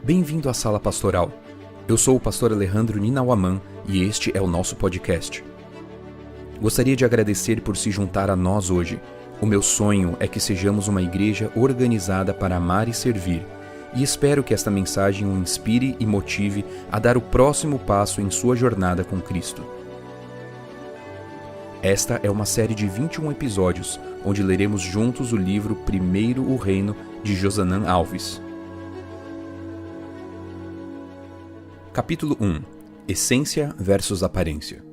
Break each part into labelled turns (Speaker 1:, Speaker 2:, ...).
Speaker 1: Bem-vindo à Sala Pastoral. Eu sou o pastor Alejandro Ninauaman e este é o nosso podcast. Gostaria de agradecer por se juntar a nós hoje. O meu sonho é que sejamos uma igreja organizada para amar e servir, e espero que esta mensagem o inspire e motive a dar o próximo passo em sua jornada com Cristo. Esta é uma série de 21 episódios, onde leremos juntos o livro Primeiro o Reino, de Josanã Alves. Capítulo 1. Essência versus aparência.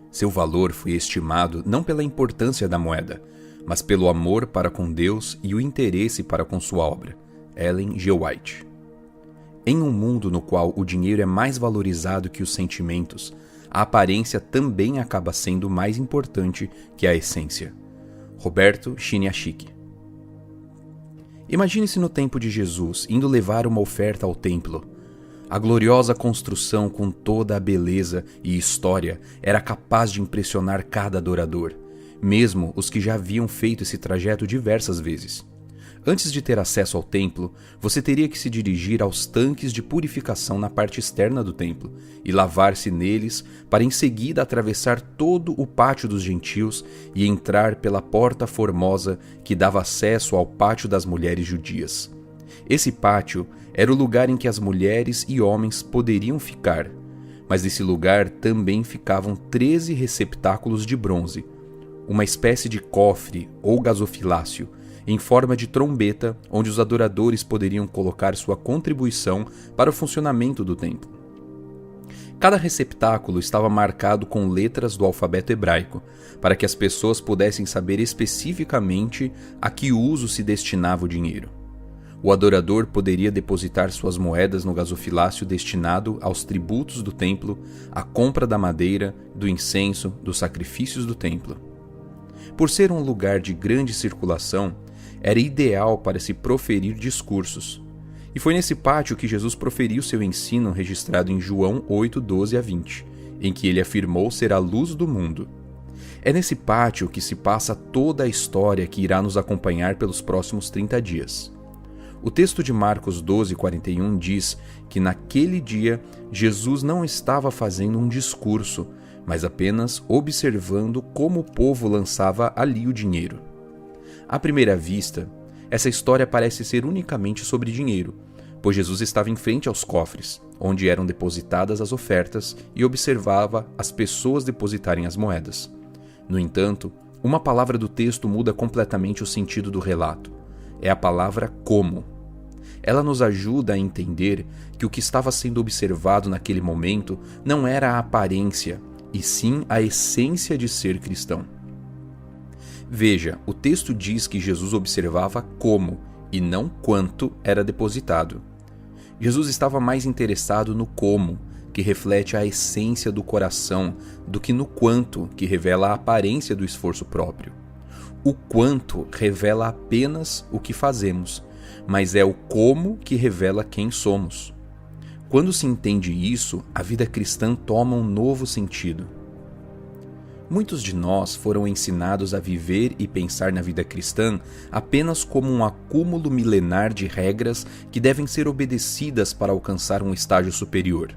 Speaker 1: Seu valor foi estimado não pela importância da moeda, mas pelo amor para com Deus e o interesse para com sua obra. Ellen G. White. Em um mundo no qual o dinheiro é mais valorizado que os sentimentos, a aparência também acaba sendo mais importante que a essência. Roberto Chiniachiki. Imagine-se no tempo de Jesus, indo levar uma oferta ao templo. A gloriosa construção com toda a beleza e história era capaz de impressionar cada adorador, mesmo os que já haviam feito esse trajeto diversas vezes. Antes de ter acesso ao templo, você teria que se dirigir aos tanques de purificação na parte externa do templo e lavar-se neles para em seguida atravessar todo o pátio dos gentios e entrar pela porta formosa que dava acesso ao pátio das mulheres judias. Esse pátio era o lugar em que as mulheres e homens poderiam ficar, mas nesse lugar também ficavam 13 receptáculos de bronze, uma espécie de cofre ou gasofilácio, em forma de trombeta, onde os adoradores poderiam colocar sua contribuição para o funcionamento do templo. Cada receptáculo estava marcado com letras do alfabeto hebraico, para que as pessoas pudessem saber especificamente a que uso se destinava o dinheiro. O adorador poderia depositar suas moedas no gasofilácio destinado aos tributos do templo, à compra da madeira, do incenso, dos sacrifícios do templo. Por ser um lugar de grande circulação, era ideal para se proferir discursos. E foi nesse pátio que Jesus proferiu seu ensino registrado em João 8, 12 a 20, em que ele afirmou ser a luz do mundo. É nesse pátio que se passa toda a história que irá nos acompanhar pelos próximos 30 dias. O texto de Marcos 12, 41 diz que naquele dia Jesus não estava fazendo um discurso, mas apenas observando como o povo lançava ali o dinheiro. À primeira vista, essa história parece ser unicamente sobre dinheiro, pois Jesus estava em frente aos cofres, onde eram depositadas as ofertas, e observava as pessoas depositarem as moedas. No entanto, uma palavra do texto muda completamente o sentido do relato. É a palavra como. Ela nos ajuda a entender que o que estava sendo observado naquele momento não era a aparência, e sim a essência de ser cristão. Veja, o texto diz que Jesus observava como, e não quanto era depositado. Jesus estava mais interessado no como, que reflete a essência do coração, do que no quanto, que revela a aparência do esforço próprio. O quanto revela apenas o que fazemos, mas é o como que revela quem somos. Quando se entende isso, a vida cristã toma um novo sentido. Muitos de nós foram ensinados a viver e pensar na vida cristã apenas como um acúmulo milenar de regras que devem ser obedecidas para alcançar um estágio superior.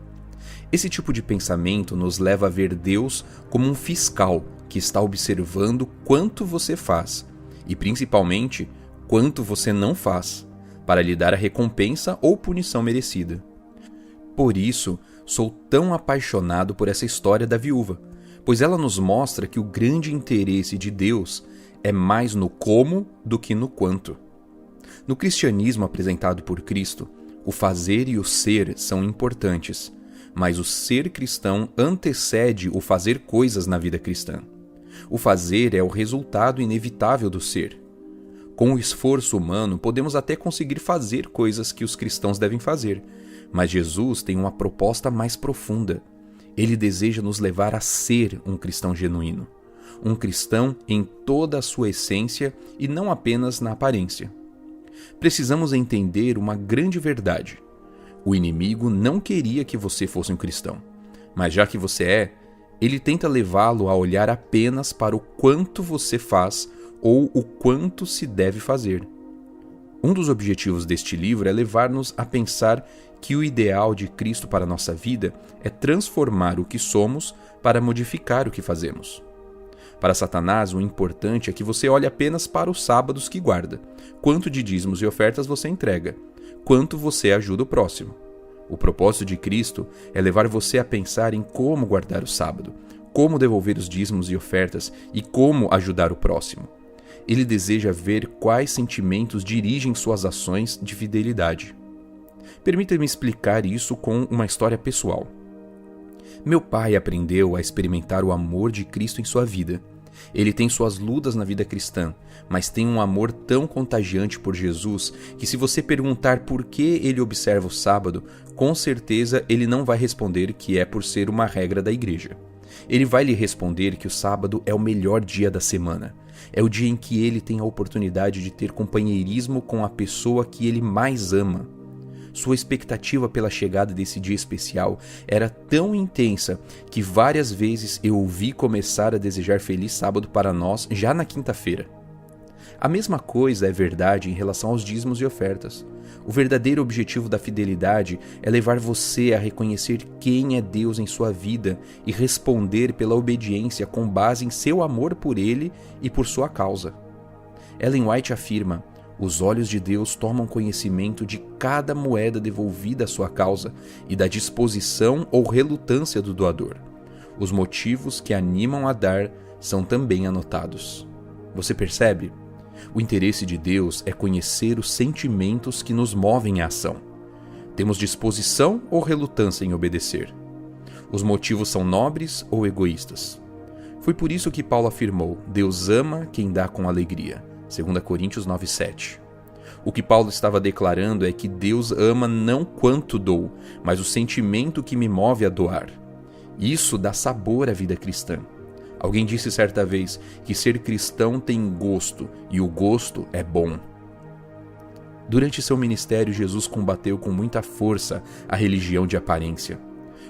Speaker 1: Esse tipo de pensamento nos leva a ver Deus como um fiscal que está observando quanto você faz, e principalmente quanto você não faz, para lhe dar a recompensa ou punição merecida. Por isso, sou tão apaixonado por essa história da viúva, pois ela nos mostra que o grande interesse de Deus é mais no como do que no quanto. No cristianismo apresentado por Cristo, o fazer e o ser são importantes, mas o ser cristão antecede o fazer coisas na vida cristã. O fazer é o resultado inevitável do ser. Com o esforço humano, podemos até conseguir fazer coisas que os cristãos devem fazer, mas Jesus tem uma proposta mais profunda. Ele deseja nos levar a ser um cristão genuíno, um cristão em toda a sua essência e não apenas na aparência. Precisamos entender uma grande verdade. O inimigo não queria que você fosse um cristão, mas já que você é, ele tenta levá-lo a olhar apenas para o quanto você faz ou o quanto se deve fazer. Um dos objetivos deste livro é levar-nos a pensar que o ideal de Cristo para a nossa vida é transformar o que somos para modificar o que fazemos. Para Satanás, o importante é que você olhe apenas para os sábados que guarda, quanto de dízimos e ofertas você entrega, quanto você ajuda o próximo. O propósito de Cristo é levar você a pensar em como guardar o sábado, como devolver os dízimos e ofertas e como ajudar o próximo. Ele deseja ver quais sentimentos dirigem suas ações de fidelidade. Permita-me explicar isso com uma história pessoal. Meu pai aprendeu a experimentar o amor de Cristo em sua vida. Ele tem suas lutas na vida cristã, mas tem um amor tão contagiante por Jesus que, se você perguntar por que ele observa o sábado, com certeza ele não vai responder que é por ser uma regra da igreja. Ele vai lhe responder que o sábado é o melhor dia da semana. É o dia em que ele tem a oportunidade de ter companheirismo com a pessoa que ele mais ama. Sua expectativa pela chegada desse dia especial era tão intensa que várias vezes eu o vi começar a desejar feliz sábado para nós já na quinta-feira. A mesma coisa é verdade em relação aos dízimos e ofertas. O verdadeiro objetivo da fidelidade é levar você a reconhecer quem é Deus em sua vida e responder pela obediência com base em seu amor por Ele e por sua causa. Ellen White afirma: os olhos de Deus tomam conhecimento de cada moeda devolvida à sua causa e da disposição ou relutância do doador. Os motivos que animam a dar são também anotados. Você percebe? O interesse de Deus é conhecer os sentimentos que nos movem à ação. Temos disposição ou relutância em obedecer? Os motivos são nobres ou egoístas? Foi por isso que Paulo afirmou: Deus ama quem dá com alegria. 2 Coríntios 9:7. O que Paulo estava declarando é que Deus ama não quanto dou, mas o sentimento que me move a doar. Isso dá sabor à vida cristã. Alguém disse certa vez que ser cristão tem gosto, e o gosto é bom. Durante seu ministério, Jesus combateu com muita força a religião de aparência.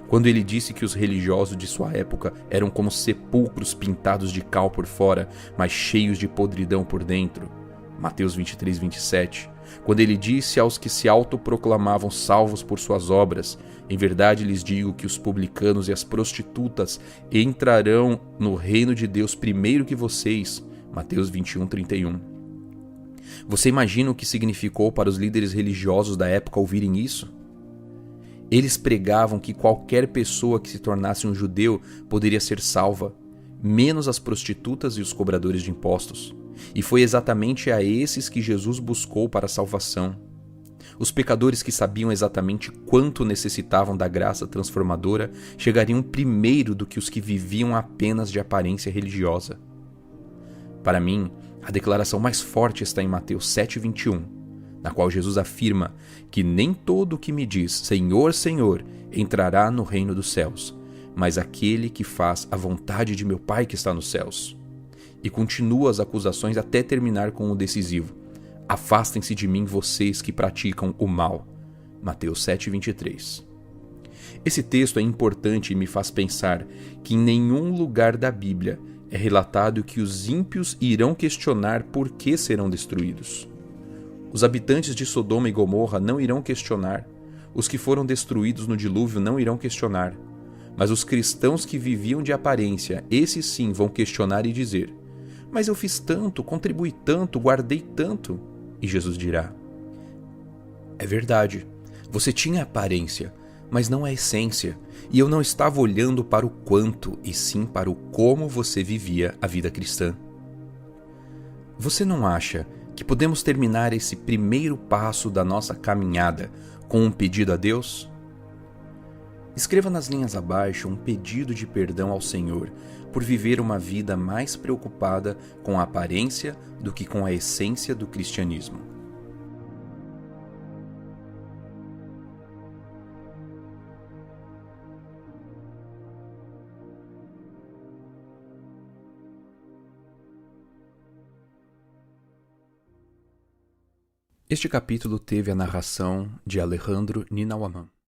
Speaker 1: Quando ele disse que os religiosos de sua época eram como sepulcros pintados de cal por fora, mas cheios de podridão por dentro. Mateus 23:27. Quando ele disse aos que se autoproclamavam salvos por suas obras: em verdade lhes digo que os publicanos e as prostitutas entrarão no reino de Deus primeiro que vocês. Mateus 21:31. Você imagina o que significou para os líderes religiosos da época ouvirem isso? Eles pregavam que qualquer pessoa que se tornasse um judeu poderia ser salva, menos as prostitutas e os cobradores de impostos. E foi exatamente a esses que Jesus buscou para a salvação. Os pecadores que sabiam exatamente quanto necessitavam da graça transformadora chegariam primeiro do que os que viviam apenas de aparência religiosa. Para mim, a declaração mais forte está em Mateus 7:21, na qual Jesus afirma que nem todo o que me diz Senhor, Senhor entrará no reino dos céus, mas aquele que faz a vontade de meu Pai que está nos céus. E continua as acusações até terminar com o decisivo: afastem-se de mim vocês que praticam o mal. Mateus 7:23. Esse texto é importante e me faz pensar que em nenhum lugar da Bíblia é relatado que os ímpios irão questionar por que serão destruídos. Os habitantes de Sodoma e Gomorra não irão questionar. Os que foram destruídos no dilúvio não irão questionar. Mas os cristãos que viviam de aparência, esses sim vão questionar e dizer: mas eu fiz tanto, contribuí tanto, guardei tanto. E Jesus dirá: é verdade, você tinha aparência, mas não a essência, e eu não estava olhando para o quanto, e sim para o como você vivia a vida cristã. Você não acha que podemos terminar esse primeiro passo da nossa caminhada com um pedido a Deus? Escreva nas linhas abaixo um pedido de perdão ao Senhor por viver uma vida mais preocupada com a aparência do que com a essência do cristianismo. Este capítulo teve a narração de Alejandro Ninauaman.